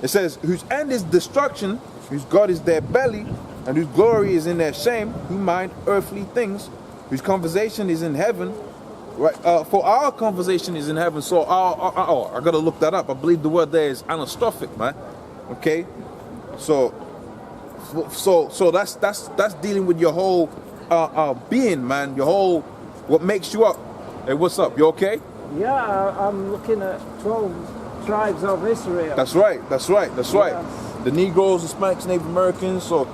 It says, whose end is destruction, whose God is their belly, and whose glory is in their shame, who mind earthly things, whose conversation is in heaven. Right, for our conversation is in heaven. So I gotta look that up. I believe the word there is anastrophic, man. Okay, so that's dealing with your whole being, man. Your whole what makes you up. Hey, what's up? You okay? Yeah, I'm looking at 12 tribes of Israel. That's right. That's right. That's right. Yes. The Negroes, Hispanics, Native Americans. So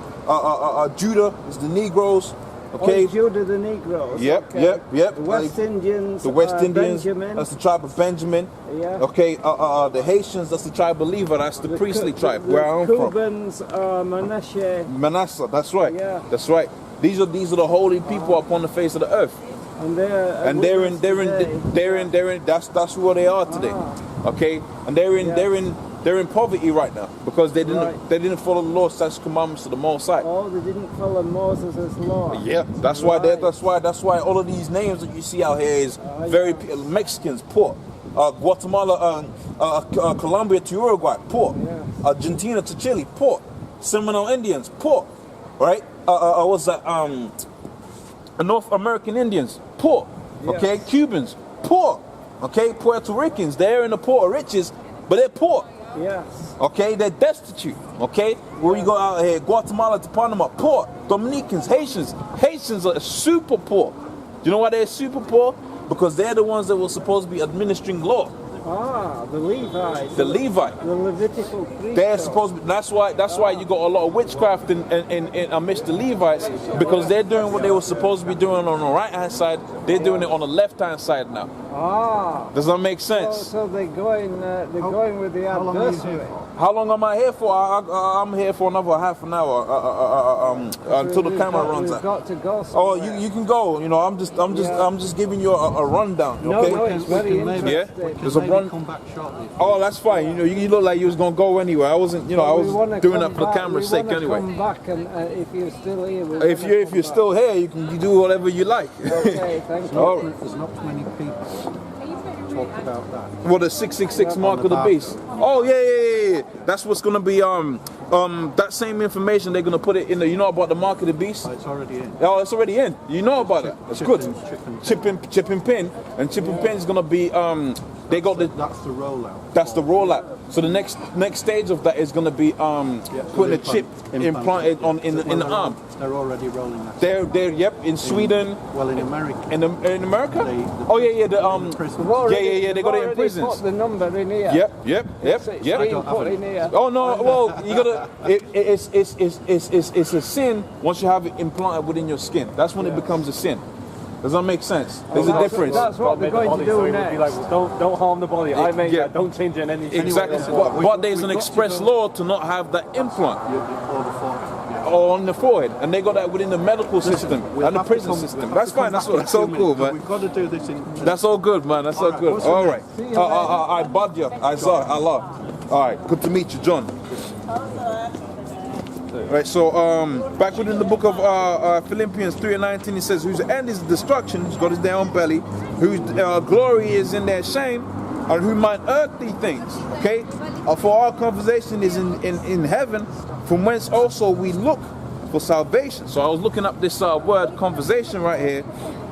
Judah is the Negroes. Okay. Oh, Judah, the Negroes. Yep, okay. yep. The West Indians. The West Indians. Benjamin. That's the tribe of Benjamin. Yeah. Okay. The Haitians. That's the tribe of Levi. That's the priestly tribe where I'm from. Cubans are Manasseh. Manasseh. That's right. Yeah. That's right. These are the holy people upon the face of the earth. And they're in that's where they are today. Okay. And they're in poverty right now because they didn't follow the law, statutes, commandments of the Most High. Oh, they didn't follow Moses' law. Yeah, that's why all of these names that you see out here is very Mexicans, poor. Guatemala, Colombia to Uruguay, poor. Yes. Argentina to Chile, poor. Seminole Indians, poor. Right? What's that? North American Indians, poor. Okay, Yes. Cubans, poor. Okay, Puerto Ricans, they're in the port of riches, but they're poor. Yes. Okay, they're destitute. Okay, where you go out here, Guatemala to Panama, poor. Dominicans, Haitians are super poor. Do you know why they're super poor? Because they're the ones that were supposed to be administering law. Ah, the Levites. The Levite. The Levitical priesthood. They're supposed to be, that's why you got a lot of witchcraft in amidst the Levites, because they're doing what they were supposed to be doing on the right hand side. They're doing it on the left hand side now. Ah. Does that make sense? So they're going with the adversary. How long am I here for? I'm here for another half an hour until the camera runs out. We've got to go Oh, somewhere. you can go. You know, I'm just giving you a rundown. Okay. No, it's very interesting. Yeah. There's a run. Come back shortly. Oh, that's fine. You know, you look like you was gonna go anywhere. I wasn't. You know, I was doing that for the camera's sake anyway. Come back, and if you're still here, If you're still here, you do whatever you like. Okay, thank you. All right. There's not many people talk about that. What, the 666 mark of the beast? Oh yeah. That's what's gonna be that same information they're gonna put it in the. You know about the mark of the beast? Oh, it's already in. Oh, it's already in. You know about it. That's good. Chip and pin, and chip and pin is gonna be they got the. That's the rollout. That's the rollout. So the next stage of that is gonna be putting a chip implanted in the arm. They're already rolling that. They're in Sweden. Well, in America. In America? Prison. They got it in prisons. Put the number in here. Yep. It's being put in here. Oh no! Well, you gotta. It's a sin once you have it implanted within your skin. That's when it becomes a sin. Does that make sense? There's a difference. That's what they're going to do next. Be like, don't harm the body. I made that. Don't change it in any Exactly. But there's an express law to not have that implant on the forehead, and they got that within the medical system and the prison system. That's fine. That's all cool, man. We've got to do this in. That's all good, man. That's all good. All right. I Badja. Isaiah. Allah. All right. Good to meet you, John. Right, so back within the book of Philippians 3:19, it says, whose end is destruction, whose God is their own belly, whose glory is in their shame, and who mind earthly things. Okay? For our conversation is in heaven, from whence also we look for salvation. So I was looking up this word conversation right here,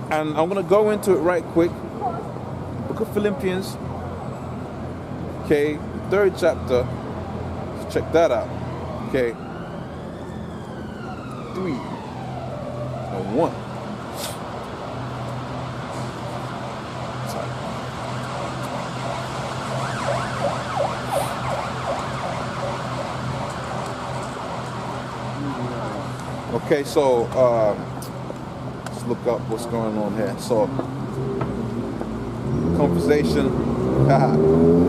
and I'm going to go into it right quick. Book of Philippians, okay, 3rd chapter. Let's check that out. Okay. 3 and 1. Okay, so let's look up what's going on here. So conversation,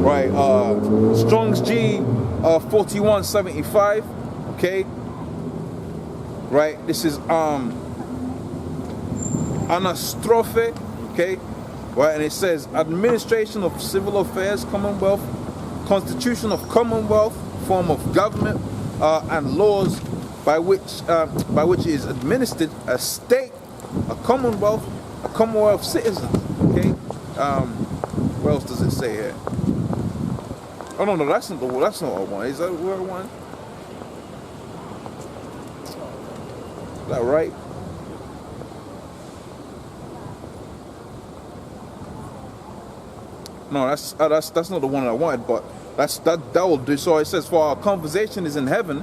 right? Strong's G 4175. Okay. Right, this is anastrophe, okay, right, and it says administration of civil affairs, Commonwealth, constitution of Commonwealth, form of government, and laws by which is administered a state, a Commonwealth citizens. Okay, what else does it say here? Oh no, that's not the one. That's not the one. Is that the one? Is that right? No, that's not the one I wanted, but that will do. So it says, for our conversation is in heaven,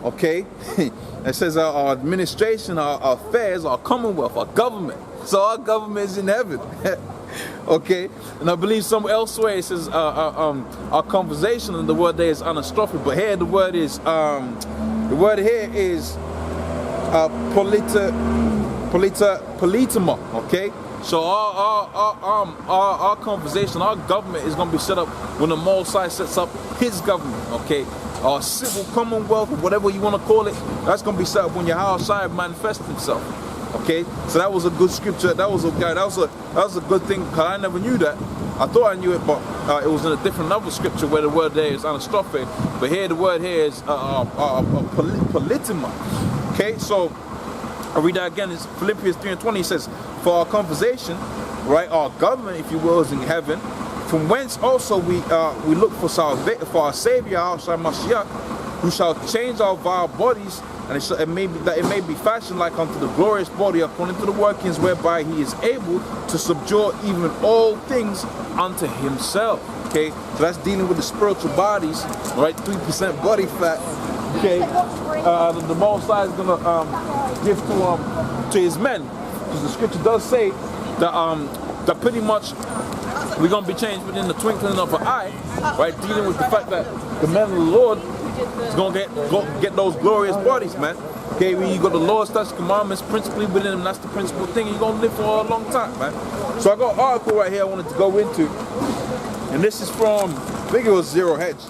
okay? It says our administration, our affairs, our commonwealth, our government. So our government is in heaven. Okay, and I believe somewhere elsewhere it says our conversation, and the word there is anastrophe, but here the word here is politema. Okay, so our conversation, our government is going to be set up when the Most High sets up His government. Okay, our civil commonwealth, whatever you want to call it, that's going to be set up when Yahushua manifests Himself. Okay, so that was a good scripture. That was a good thing, because I never knew that. I thought I knew it, but it was in a different other scripture where the word there is anastrophe, but here the word here is politema. Okay, so I read that again. It's Philippians 3:20. It says, "For our conversation, right, our government, if you will, is in heaven, from whence also we look for salvation for our Savior, Mashiach, who shall change our vile bodies, and it may be fashioned like unto the glorious body, according to the workings whereby He is able to subdue even all things unto Himself." Okay, so that's dealing with the spiritual bodies, right? 3% body fat. Okay, the Most High is gonna give to His men, because the scripture does say that pretty much we're gonna be changed within the twinkling of an eye, right? Dealing with the fact that the men of the Lord is gonna get those glorious bodies, man. Okay, when you got the Lord's statutes, commandments principally within them, that's the principal thing. You're gonna live for a long time, man. So I got an article right here I wanted to go into, and this is from, I think it was Zero Hedge.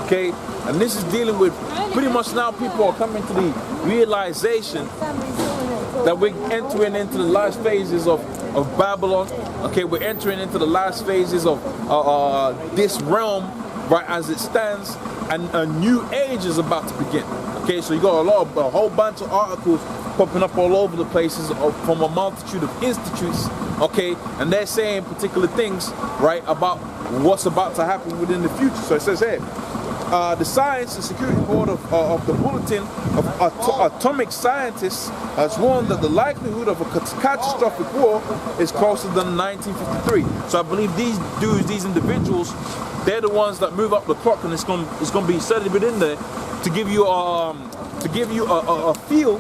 Okay, and this is dealing with pretty much now people are coming to the realization that we're entering into the last phases of Babylon. Okay, we're entering into the last phases of this realm, right, as it stands, and a new age is about to begin. Okay, so you got a whole bunch of articles popping up all over the places from a multitude of institutes. Okay, and they're saying particular things, right, about what's about to happen within the future. So it says here, the Science and Security Board of the Bulletin of Atomic Scientists has warned that the likelihood of a catastrophic war is closer than 1953. So I believe these dudes, these individuals, they're the ones that move up the clock, and it's going to be set within there to give you a feel,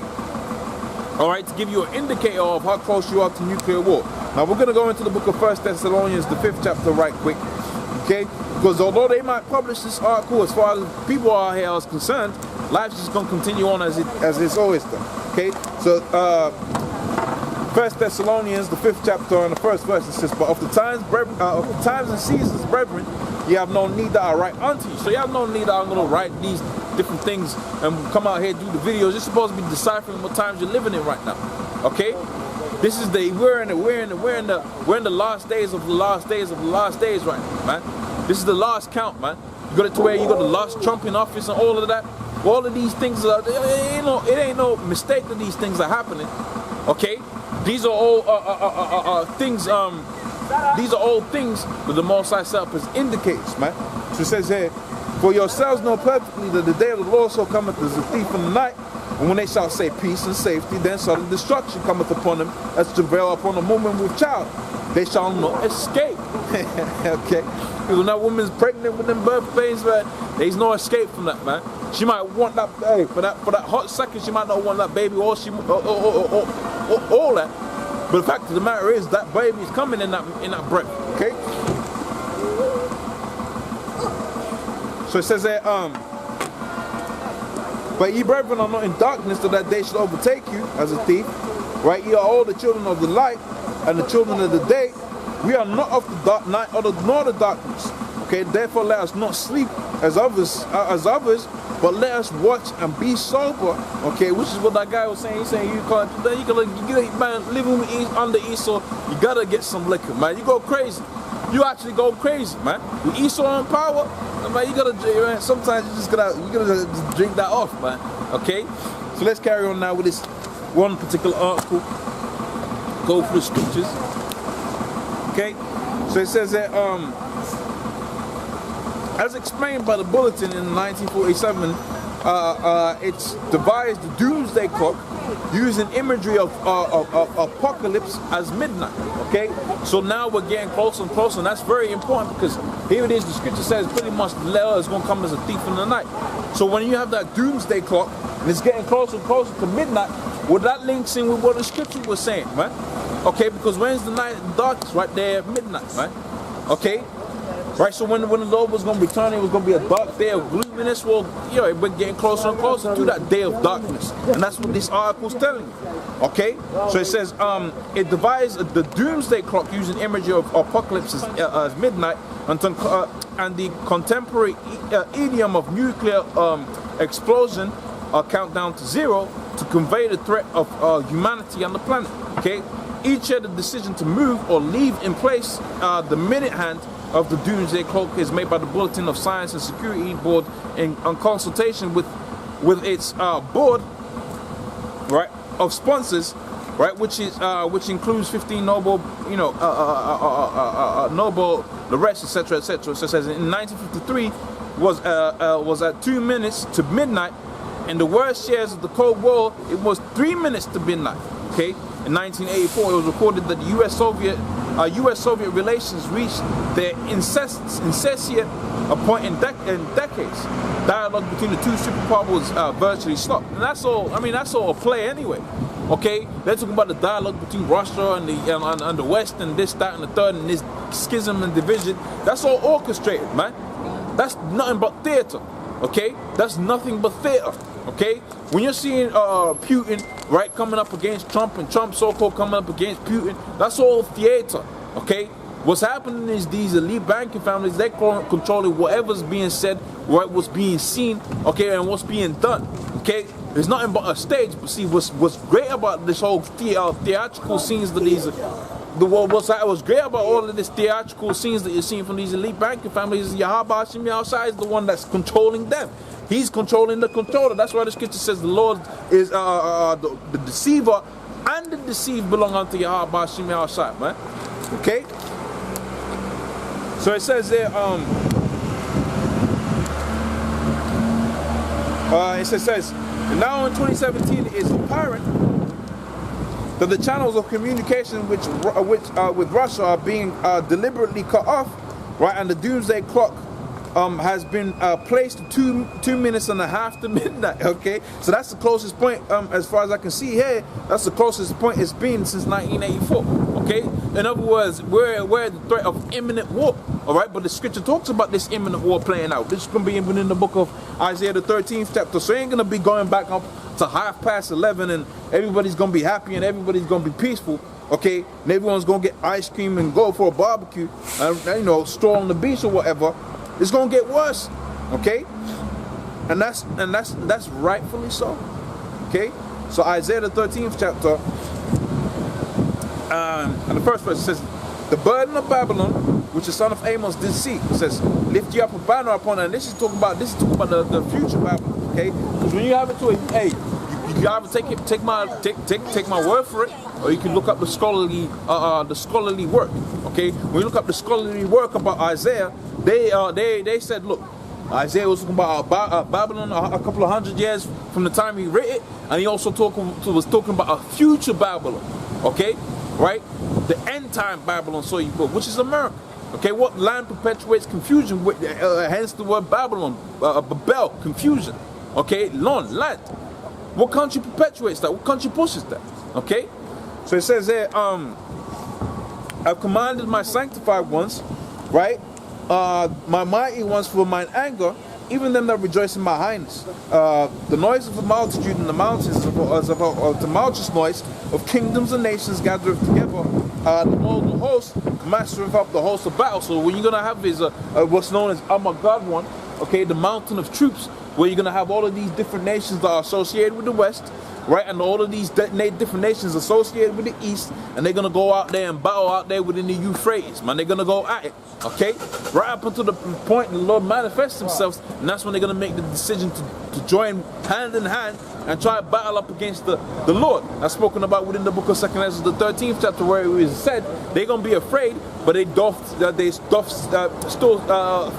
all right, to give you an indicator of how close you are to nuclear war. Now we're going to go into the book of 1 Thessalonians, the 5th chapter, right quick. Okay, because although they might publish this article, as far as people out here is concerned, life's just going to continue on as it's always done. Okay, so 1 Thessalonians, the 5th chapter, and the 1st verse, it says, "But of the times and seasons, brethren, you have no need that I write unto you." So you have no need that I'm going to write these different things and come out here and do the videos. You're supposed to be deciphering what times you're living in right now. Okay, this is we're in the last days of the last days of the last days right now, man. This is the last count, man. You got it to where you got the last Trump in office and all of that. All of these things it ain't no mistake that these things are happening. Okay, these are all things. These are all things that the Most High set up as indicators, man. So it says here, "For yourselves know perfectly that the day of the Lord shall cometh as a thief in the night, and when they shall say peace and safety, then sudden destruction cometh upon them as travail upon a woman with child. They shall not escape." Okay, because when that woman's pregnant with them birth pains, man, there's no escape from that, man. She might want that, hey, for that hot second, she might not want that baby, or all that. But the fact of the matter is that baby is coming in that breath. Okay. So it says there, "But ye brethren are not in darkness, so that day should overtake you as a thief. Right? Ye are all the children of the light and the children of the day. We are not of the dark night nor the darkness. Okay. Therefore, let us not sleep as others, but let us watch and be sober." Okay, which is what that guy was saying. He's saying you gotta man, living under Esau, you gotta get some liquor, man. You go crazy. You actually go crazy, man. With Esau in power, man, you gotta, man, sometimes you gotta just drink that off, man. Okay? So let's carry on now with this one particular article. Go through the scriptures. Okay? So it says that As explained by the Bulletin in 1947, it's devised the doomsday clock using imagery of apocalypse as midnight. Okay, so now we're getting closer and closer, and that's very important because here it is. The scripture says pretty much the Lord is going to come as a thief in the night. So when you have that doomsday clock and it's getting closer and closer to midnight, well, that links in with what the scripture was saying, right? Okay, because when's the night darkest? Right there at midnight, right? Okay. Right, so when the Lord was going to return, it was going to be a dark day of gloominess. Well, you know, we're getting closer and closer to that day of darkness. And that's what this article is telling you. Okay? So it says, it devised the doomsday clock using imagery of apocalypse as midnight and the contemporary idiom of nuclear explosion countdown to zero to convey the threat of humanity on the planet. Okay? Each had the decision to move or leave in place the minute hand of the doomsday clock is made by the Bulletin of Science and Security Board in consultation with its board, right, of sponsors, right, which includes 15 Nobel, you know, Nobel, the rest, etc., etc. So it says in 1953 was at 2 minutes to midnight. In the worst years of the Cold War, it was 3 minutes to midnight. Okay, in 1984, it was recorded that the U.S.-Soviet relations reached their incessant point in decades. Dialogue between the two superpowers virtually stopped. And that's all. I mean, that's all a play anyway. Okay, they're talking about the dialogue between Russia and the West and this, that, and the third, and this schism and division. That's all orchestrated, man. That's nothing but theater. Okay, that's nothing but theater. Okay, when you're seeing Putin, right, coming up against Trump and Trump so-called coming up against Putin, that's all theater. Okay, what's happening is these elite banking families, they're controlling whatever's being said, what's being seen, okay, and what's being done. Okay, there's nothing but a stage. But see, what's great about this whole theatrical scenes that these. What's great about all of this theatrical scenes that you're seeing from these elite banking families is Yahweh Hashem Yahushua is the one that's controlling them. He's controlling the controller. That's why the scripture says the Lord is the deceiver and the deceived belong unto Yahweh Hashem Yahushua, man. Okay? So it says there, it says, now in 2017 it is apparent that the channels of communication with Russia are being deliberately cut off, right? And the doomsday clock has been placed 2 minutes and a half to midnight. Okay, so that's the closest point, as far as I can see here. That's the closest point it's been since 1984. Okay, in other words, we're at the threat of imminent war. All right, but the scripture talks about this imminent war playing out. This is going to be even in the book of Isaiah, the 13th chapter. So it ain't going to be going back up to 11:30 and everybody's going to be happy and everybody's going to be peaceful. Okay, and everyone's going to get ice cream and go for a barbecue and, you know, stroll on the beach or whatever. It's going to get worse. Okay, and that's rightfully so. Okay, so Isaiah, the 13th chapter, and the first verse says, the burden of Babylon, which the son of Amos did see, it says, lift you up a banner upon her. And this is talking about the future Babylon. Okay, because when you have it to it, hey, you can either take my word for it, or you can look up the scholarly work. Okay, when you look up the scholarly work about Isaiah, they said, look, Isaiah was talking about Babylon a couple of hundred years from the time he wrote it, and he also was talking about a future Babylon. Okay, right, the end time Babylon, so you put, which is America. Okay, what land perpetuates confusion? Hence the word Babylon, Babel, confusion. Okay, land. What country perpetuates that? What country pushes that? Okay, so it says there, I've commanded my sanctified ones, right, my mighty ones for mine anger, even them that rejoice in my highness. The noise of the multitude in the mountains is of tumultuous noise of kingdoms and nations gathereth together. The Lord of hosts mastereth up the host of battle. So what you're gonna have is what's known as Armageddon, okay, the mountain of troops, where you're gonna have all of these different nations that are associated with the West, right, and all of these different nations associated with the East, and they're gonna go out there and battle out there within the Euphrates, man. They're gonna go at it, okay, right up until the point the Lord manifests Himself, and that's when they're gonna make the decision to join hand in hand and try to battle up against the Lord. That's spoken about within the book of 2 Ezra, the 13th chapter, where it is said they're gonna be afraid, but they still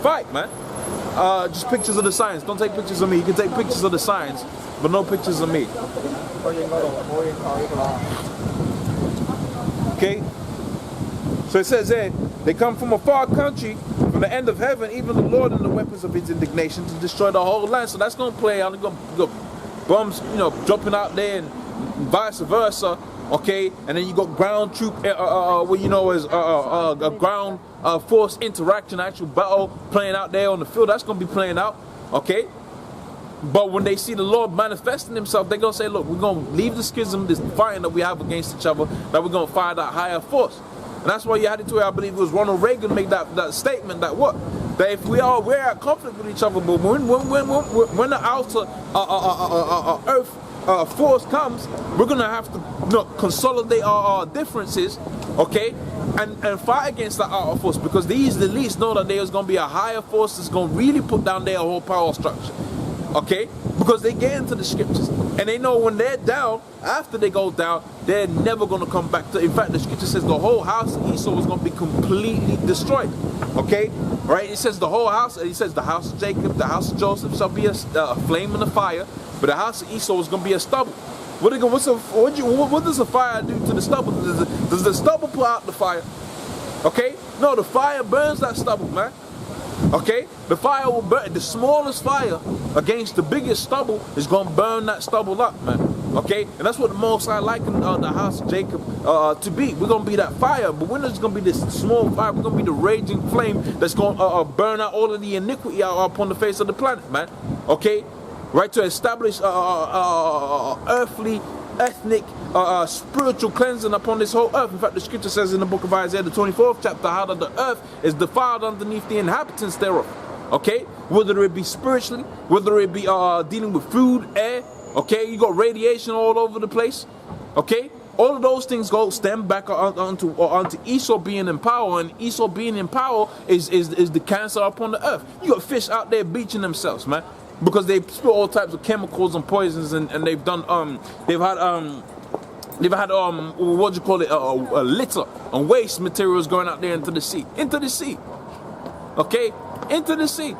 fight, man. just pictures of the signs. Don't take pictures of me. You can take pictures of the signs, but no pictures of me. Okay? So it says there, they come from a far country, from the end of heaven, even the Lord and the weapons of his indignation to destroy the whole land. So that's going to play out. They're going to bombs, dropping out there and vice versa. Okay? And then you got ground troop, what you know as a ground force interaction, actual battle playing out there on the field. That's going to be playing out. Okay? But when they see the Lord manifesting himself, they're going to say, look, we're going to leave the schism, this fighting that we have against each other, that we're going to fire that higher force. And that's why you had it to where I believe it was Ronald Reagan made that statement that what? That if we're at conflict with each other, but when the outer earth force comes, we're going to have to consolidate our differences, okay? And fight against that outer force, because these elites know that there's going to be a higher force that's going to really put down their whole power structure. Okay? Because they get into the scriptures and they know when they're down, after they go down, they're never going to come back to. In fact, the scripture says the whole house of Esau was going to be completely destroyed. Okay? Right? It says the whole house, it says the house of Jacob, the house of Joseph shall be a flame and a fire, but the house of Esau is going to be a stubble. What does the fire do to the stubble? Does the stubble put out the fire? Okay? No, the fire burns that stubble, man. Okay, the fire will burn. The smallest fire against the biggest stubble is going to burn that stubble up, man. Okay, and that's what the Most High likened the house of Jacob to be. We're going to be that fire, but when there's going to be this small fire, we're going to be the raging flame that's going to burn out all of the iniquity out upon the face of the planet, man. Okay, right, to establish earthly, ethnic, spiritual cleansing upon this whole earth. In fact, the scripture says in the book of Isaiah, the 24th chapter, how that the earth is defiled underneath the inhabitants thereof. Okay, whether it be spiritually, whether it be dealing with food, air. Okay, you got radiation all over the place. Okay, all of those things stem back onto Esau being in power, and Esau being in power is the cancer upon the earth. You got fish out there bleaching themselves, man, because they spill all types of chemicals and poisons, and they've had what do you call it, a litter and waste materials going out there into the sea, okay, into the sea,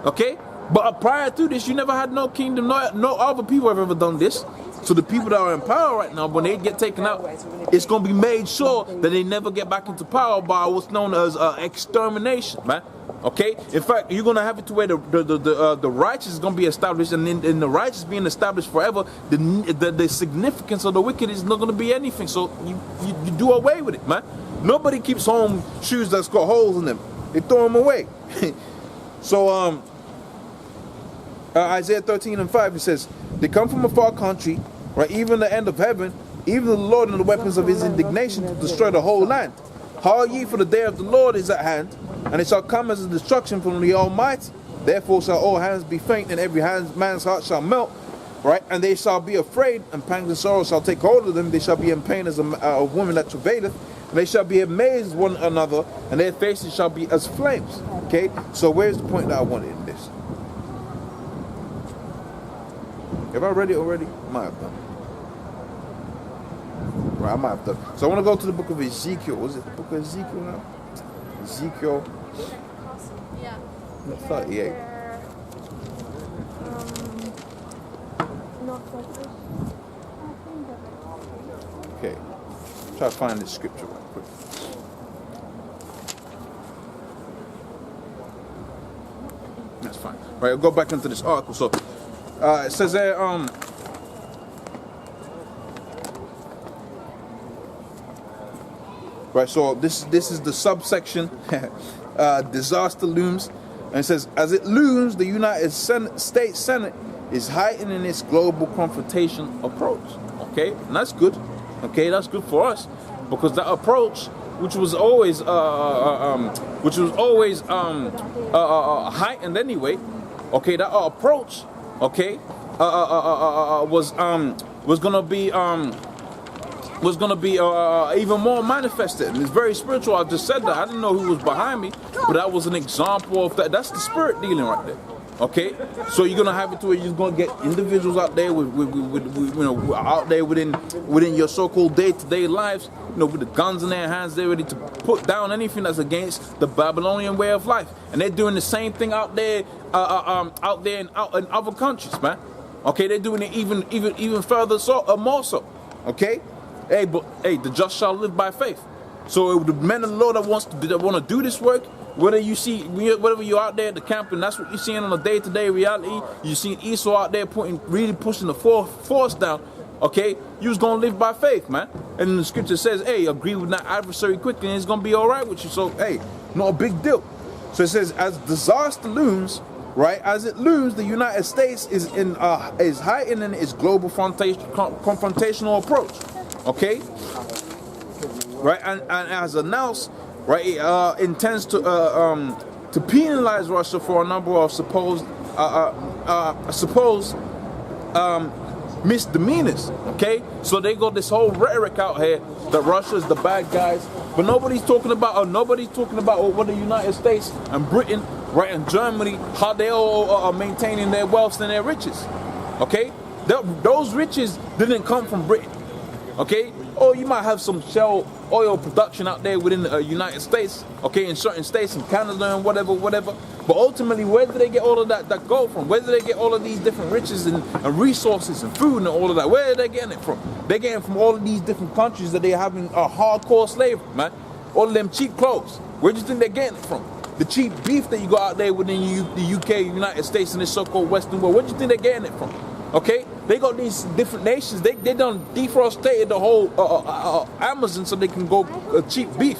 okay. But prior to this, you never had no kingdom, no other people have ever done this. So the people that are in power right now, when they get taken out, it's going to be made sure that they never get back into power by what's known as extermination, man. Okay? In fact, you're going to have it to where the righteous is going to be established, and in the righteous being established forever, the significance of the wicked is not going to be anything. So you do away with it, man. Nobody keeps home shoes that's got holes in them. They throw them away. So, Isaiah 13:5, it says, they come from a far country, right, even the end of heaven, even the Lord and the weapons of his indignation to destroy the whole land. Hail ye, for the day of the Lord is at hand, and it shall come as a destruction from the Almighty. Therefore shall all hands be faint, and every man's heart shall melt, right? And they shall be afraid, and pangs and sorrow shall take hold of them. They shall be in pain as a woman that travaileth, and they shall be amazed one another, and their faces shall be as flames. Okay, so where's the point that I wanted in this? Have I read it already? I might have done. Right, I might have done. So I want to go to the book of Ezekiel. Was it the book of Ezekiel now? Ezekiel 38. Okay. Try to find this scripture real quick. That's fine. Right, I'll go back into this article. So it says there, right, so this is the subsection, disaster looms, and it says, as it looms, the United States Senate is heightening its global confrontation approach. Okay, and that's good. Okay, that's good for us, because that approach, which was always heightened anyway. Okay, that approach, okay, was gonna be even more manifested, and it's very spiritual. I just said that. I didn't know who was behind me, but that was an example of that. That's the spirit dealing right there. Okay, so you're gonna have it to where you're just gonna get individuals out there with you know, out there within your so-called day-to-day lives, you know, with the guns in their hands, they're ready to put down anything that's against the Babylonian way of life, and they're doing the same thing out there, in other countries, man. Okay, they're doing it even further, more so. Okay, but the just shall live by faith. So the men of the Lord that want to do this work. Whether whatever you're out there at the camp, and that's what you're seeing on a day-to-day reality, you're seeing Esau out there really pushing the force down, okay? You're gonna live by faith, man. And the scripture says, hey, agree with that adversary quickly, and it's gonna be all right with you. So, hey, not a big deal. So it says, as disaster looms, right? As it looms, the United States is heightening its global confrontational approach, okay? Right, and as announced. Right, it intends to penalize Russia for a number of supposed misdemeanors. Okay, so they got this whole rhetoric out here that Russia is the bad guys, but nobody's talking about what the United States and Britain, right, and Germany, how they all are maintaining their wealth and their riches. Okay, those riches didn't come from Britain. Okay, or you might have some shell oil production out there within the United States, okay, in certain states, in Canada and whatever. But ultimately, where do they get all of that gold from? Where do they get all of these different riches and resources and food and all of that? Where are they getting it from? They're getting it from all of these different countries that they're having a hardcore slavery, man. All of them cheap clothes. Where do you think they're getting it from? The cheap beef that you got out there within the UK, United States, and this so-called Western world. Where do you think they're getting it from? Okay, they got these different nations. They done deforested the whole Amazon so they can go cheap beef.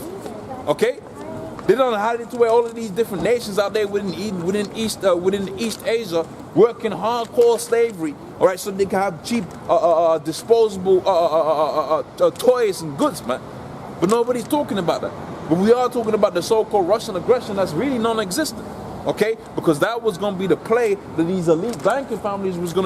Okay, they done had it to where all of these different nations out there within East Asia working hardcore slavery. All right, so they can have cheap disposable toys and goods, man. But nobody's talking about that. But we are talking about the so-called Russian aggression that's really non-existent. Okay, because that was going to be the play that these elite banking families was going to